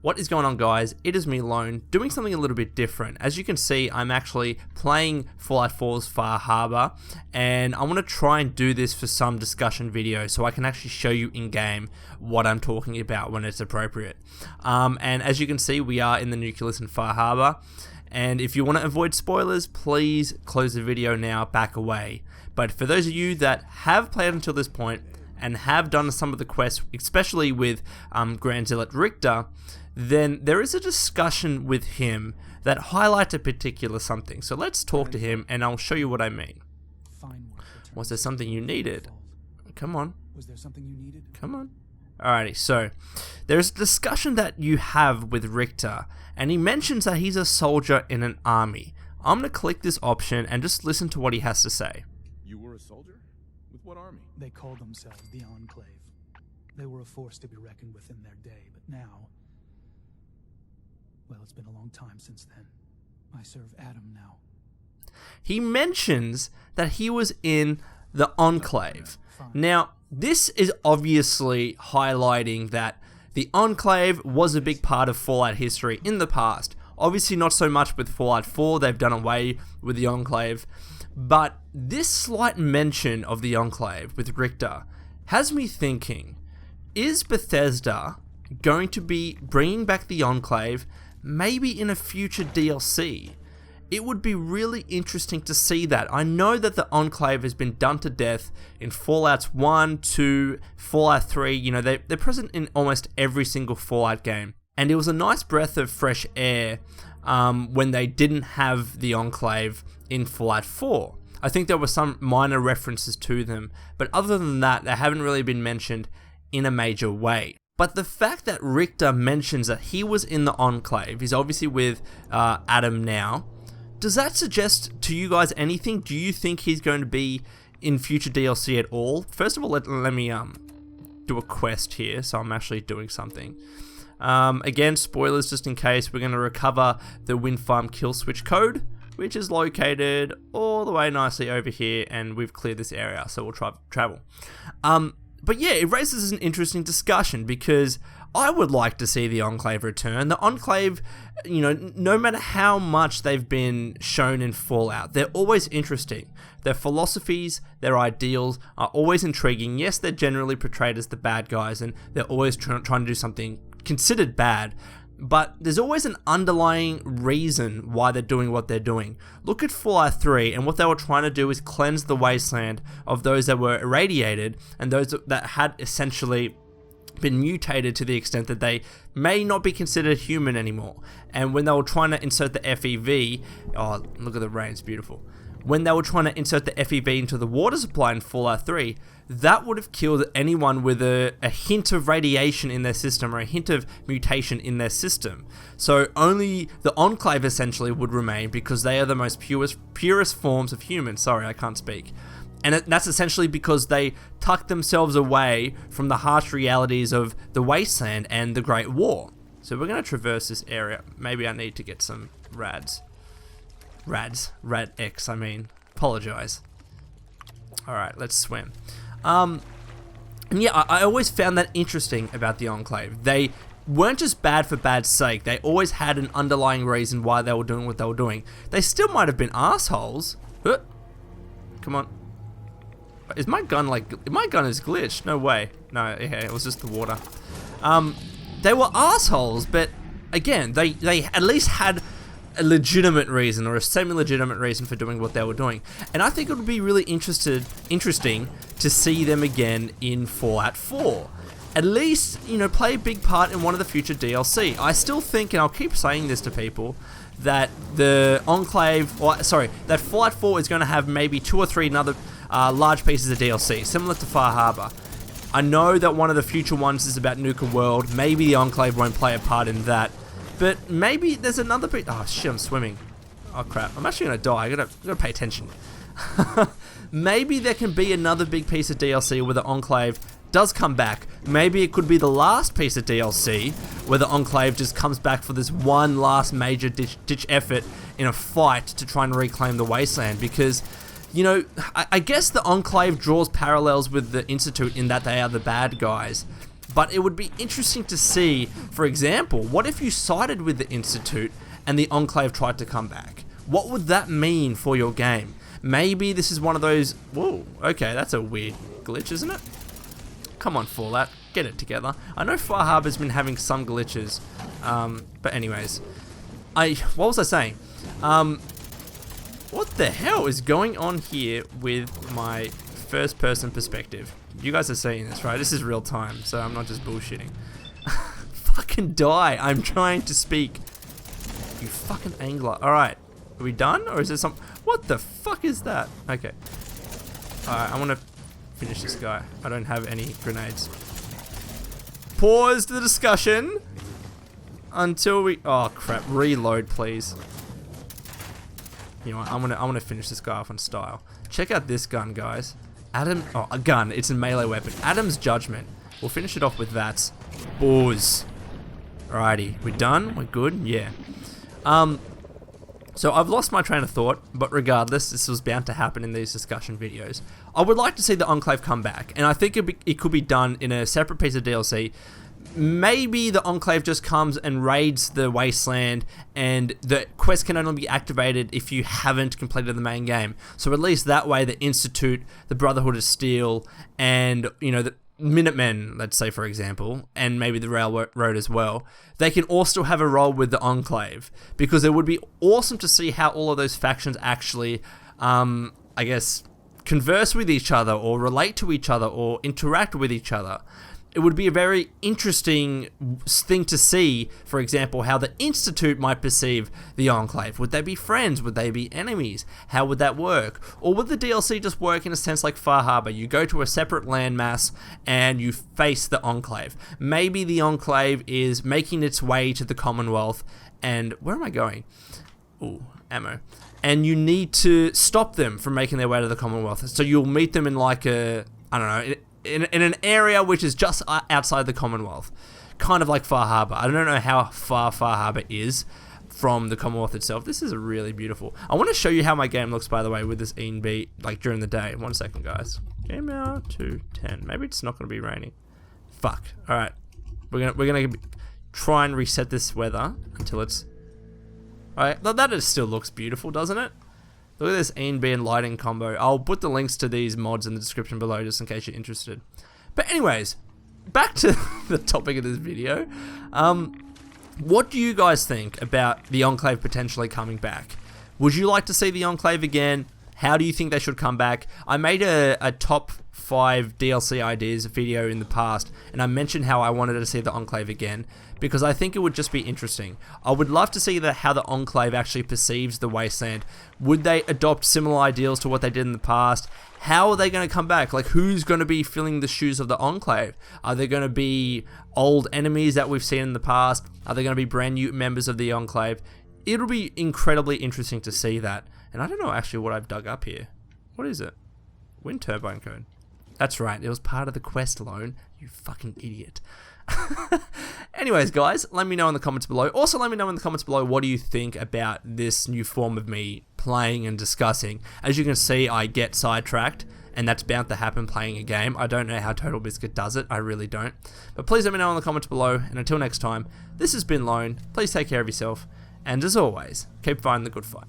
What is going on, guys? It is me, Lone, doing something a little bit different. As you can see, I'm actually playing Fallout 4's Far Harbor, and I want to try and do this for some discussion video so I can actually show you in-game what I'm talking about when it's appropriate. And as you can see, we are in the nucleus in Far Harbor, and if you want to avoid spoilers, please close the video now, back away. But for those of you that have played until this point, and have done some of the quests, especially with Grand Zealot Richter, then there is a discussion with him that highlights a particular something. So let's talk to him and I'll show you what I mean. Was there something you needed? Come on. Was there something you needed? Come on. Alrighty, so there's a discussion that you have with Richter, and he mentions that he's a soldier in an army. I'm going to click this option and just listen to what he has to say. You were a soldier? With what army? They called themselves the Enclave. They were a force to be reckoned with in their day, but now... well, it's been a long time since then. I serve Adam now. He mentions that he was in the Enclave. Now, this is obviously highlighting that the Enclave was a big part of Fallout history in the past. Obviously not so much with Fallout 4, they've done away with the Enclave. But this slight mention of the Enclave with Richter has me thinking, is Bethesda going to be bringing back the Enclave maybe in a future DLC? It would be really interesting to see that. I know that the Enclave has been done to death in Fallouts 1, 2, Fallout 3, you know, they're present in almost every single Fallout game. And it was a nice breath of fresh air when they didn't have the Enclave in Fallout 4. I think there were some minor references to them, but other than that, they haven't really been mentioned in a major way. But the fact that Richter mentions that he was in the Enclave, he's obviously with Adam now, does that suggest to you guys anything? Do you think he's going to be in future DLC at all? First of all, let me do a quest here, so I'm actually doing something. Again, spoilers just in case, we're going to recover the wind farm kill switch code, which is located all the way nicely over here, and we've cleared this area, so we'll travel. But yeah, it raises an interesting discussion because I would like to see the Enclave return. The Enclave, you know, no matter how much they've been shown in Fallout, they're always interesting. Their philosophies, their ideals are always intriguing. Yes, they're generally portrayed as the bad guys and they're always trying to do something considered bad, but there's always an underlying reason why they're doing what they're doing. Look at Fallout 3, and what they were trying to do is cleanse the wasteland of those that were irradiated and those that had essentially been mutated to the extent that they may not be considered human anymore. And when they were trying to insert the FEV, oh, look at the rain, it's beautiful. When they were trying to insert the FEV into the water supply in Fallout 3, that would have killed anyone with a hint of radiation in their system or a hint of mutation in their system. So only the Enclave essentially would remain because they are the most purest forms of humans. Sorry, I can't speak. And that's essentially because they tucked themselves away from the harsh realities of the Wasteland and the Great War. So we're going to traverse this area. Maybe I need to get some rads. Rad X, I mean. Apologize. Alright, let's swim. And yeah, I always found that interesting about the Enclave. They weren't just bad for bad's sake. They always had an underlying reason why they were doing what they were doing. They still might have been assholes. Come on. Is my gun like... my gun is glitched. No way. No, yeah, it was just the water. They were assholes, but again, they at least had a legitimate reason or a semi-legitimate reason for doing what they were doing. And I think it would be really interesting to see them again in Fallout 4. At least, you know, play a big part in one of the future DLC. I still think, and I'll keep saying this to people, that the Enclave, or sorry, that Fallout 4 is going to have maybe 2 or 3 another large pieces of DLC, similar to Far Harbor. I know that one of the future ones is about Nuka World. Maybe the Enclave won't play a part in that. But maybe there's another piece. Oh shit, I'm swimming. Oh crap, I'm actually gonna die. I gotta pay attention. Maybe there can be another big piece of DLC where the Enclave does come back. Maybe it could be the last piece of DLC where the Enclave just comes back for this one last major ditch effort in a fight to try and reclaim the Wasteland. Because, you know, I guess the Enclave draws parallels with the Institute in that they are the bad guys. But it would be interesting to see, for example, what if you sided with the Institute and the Enclave tried to come back? What would that mean for your game? Maybe this is one of those... Whoa, okay, that's a weird glitch, isn't it? Come on, Fallout, get it together. I know Far Harbor's been having some glitches, but anyways, what was I saying? What the hell is going on here with my first-person perspective? You guys are seeing this, right? This is real time, so I'm not just bullshitting. Fucking die! I'm trying to speak. You fucking angler. All right, are we done, or is there some? What the fuck is that? Okay. All right, I want to finish this guy. I don't have any grenades. Pause the discussion until we... Oh crap! Reload, please. You know what? I'm gonna finish this guy off in style. Check out this gun, guys. A gun. It's a melee weapon. Adam's Judgment. We'll finish it off with that. Booze. Alrighty, we're done. We're good. Yeah. So I've lost my train of thought, but regardless, this was bound to happen in these discussion videos. I would like to see the Enclave come back, and I think it could be done in a separate piece of DLC. Maybe the Enclave just comes and raids the wasteland, and the quest can only be activated if you haven't completed the main game. So at least that way, the Institute, the Brotherhood of Steel, and the Minutemen, let's say for example, and maybe the Railroad as well, they can all still have a role with the Enclave, because it would be awesome to see how all of those factions actually, I guess, converse with each other, or relate to each other, or interact with each other. It would be a very interesting thing to see, for example, how the Institute might perceive the Enclave. Would they be friends? Would they be enemies? How would that work? Or would the DLC just work in a sense like Far Harbor? You go to a separate landmass and you face the Enclave. Maybe the Enclave is making its way to the Commonwealth, and... Where am I going? Ooh, ammo. And you need to stop them from making their way to the Commonwealth. So you'll meet them in like a... I don't know... In an area which is just outside the Commonwealth. Kind of like Far Harbor. I don't know how far Far Harbor is from the Commonwealth itself. This is really beautiful. I want to show you how my game looks, by the way, with this ENB, like during the day. 1 second, guys. Game hour 2:10. Maybe it's not going to be raining. Fuck. Alright. We're gonna try and reset this weather until it's... Alright, that still looks beautiful, doesn't it? Look at this ENB and lighting combo. I'll put the links to these mods in the description below just in case you're interested. But anyways, back to the topic of this video. What do you guys think about the Enclave potentially coming back? Would you like to see the Enclave again? How do you think they should come back? I made a top 5 DLC ideas video in the past, and I mentioned how I wanted to see the Enclave again, because I think it would just be interesting. I would love to see how the Enclave actually perceives the Wasteland. Would they adopt similar ideals to what they did in the past? How are they going to come back? Like, who's going to be filling the shoes of the Enclave? Are they going to be old enemies that we've seen in the past? Are they going to be brand new members of the Enclave? It'll be incredibly interesting to see that. And I don't know actually what I've dug up here. What is it? Wind turbine code. That's right, it was part of the quest loan. You fucking idiot. Anyways, guys, let me know in the comments below. Also, let me know in the comments below, what do you think about this new form of me playing and discussing. As you can see, I get sidetracked, and that's bound to happen playing a game. I don't know how Total Biscuit does it. I really don't. But please let me know in the comments below, and until next time, this has been Lone. Please take care of yourself, and as always, keep fighting the good fight.